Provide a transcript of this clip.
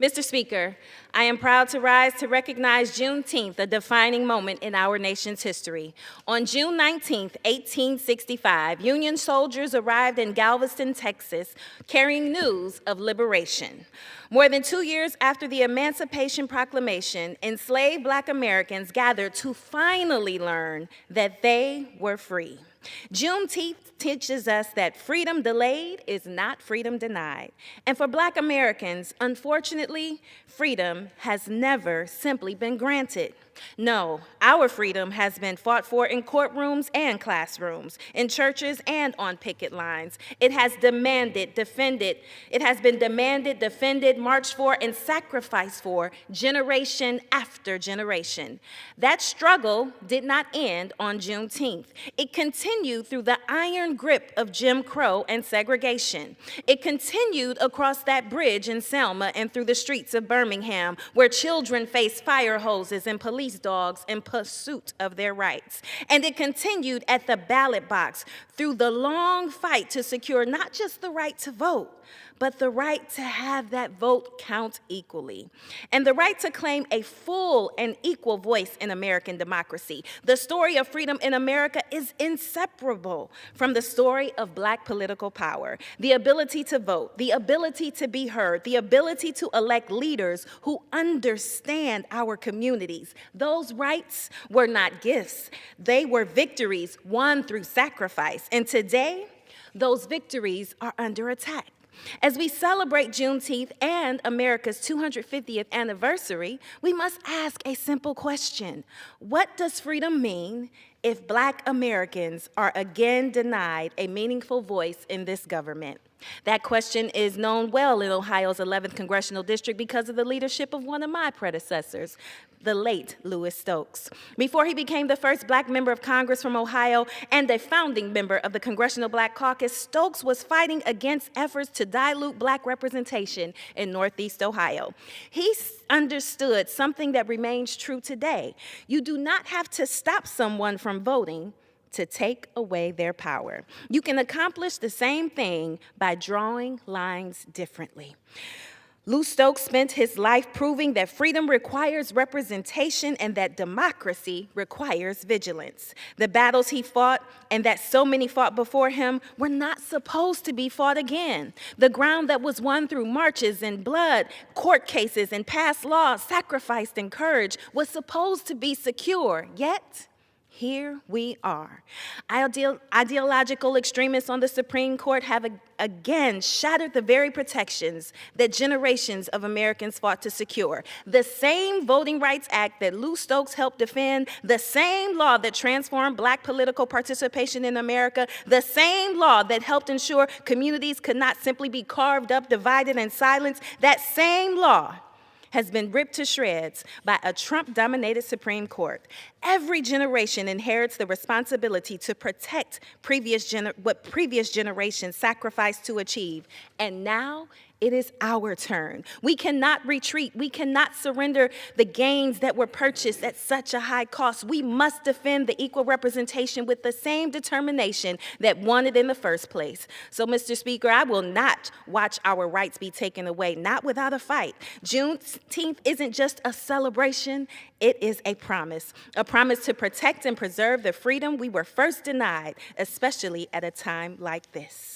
Mr. Speaker, I am proud to rise to recognize Juneteenth, a defining moment in our nation's history. On June 19, 1865, Union soldiers arrived in Galveston, Texas, carrying news of liberation. More than 2 years after the Emancipation Proclamation, enslaved Black Americans gathered to finally learn that they were free. Juneteenth teaches us that freedom delayed is not freedom denied. And for Black Americans, unfortunately, freedom has never simply been granted. No, our freedom has been fought for in courtrooms and classrooms, in churches and on picket lines. It has been demanded, defended, marched for, and sacrificed for generation after generation. That struggle did not end on Juneteenth. It continued through the iron grip of Jim Crow and segregation. It continued across that bridge in Selma and through the streets of Birmingham, where children faced fire hoses and police dogs in pursuit of their rights. And it continued at the ballot box through the long fight to secure not just the right to vote, but the right to have that vote count equally, and the right to claim a full and equal voice in American democracy. The story of freedom in America is inseparable from the story of Black political power. The ability to vote, the ability to be heard, the ability to elect leaders who understand our communities. Those rights were not gifts. They were victories won through sacrifice. And today, those victories are under attack. As we celebrate Juneteenth and America's 250th anniversary, we must ask a simple question. What does freedom mean if Black Americans are again denied a meaningful voice in this government? That question is known well in Ohio's 11th Congressional District because of the leadership of one of my predecessors, the late Louis Stokes. Before he became the first Black member of Congress from Ohio and a founding member of the Congressional Black Caucus, Stokes was fighting against efforts to dilute Black representation in Northeast Ohio. He understood something that remains true today. You do not have to stop someone from voting to take away their power. You can accomplish the same thing by drawing lines differently. Lou Stokes spent his life proving that freedom requires representation and that democracy requires vigilance. The battles he fought and that so many fought before him were not supposed to be fought again. The ground that was won through marches and blood, court cases and passed laws sacrificed and courage was supposed to be secure, yet here we are. Ideological extremists on the Supreme Court have again shattered the very protections that generations of Americans fought to secure. The same Voting Rights Act that Lou Stokes helped defend, the same law that transformed Black political participation in America, the same law that helped ensure communities could not simply be carved up, divided, and silenced, that same law has been ripped to shreds by a Trump-dominated Supreme Court. Every generation inherits the responsibility to protect what previous generations sacrificed to achieve. And now it is our turn. We cannot retreat. We cannot surrender the gains that were purchased at such a high cost. We must defend the equal representation with the same determination that won it in the first place. So, Mr. Speaker, I will not watch our rights be taken away, not without a fight. Juneteenth isn't just a celebration, it is a promise to protect and preserve the freedom we were first denied, especially at a time like this.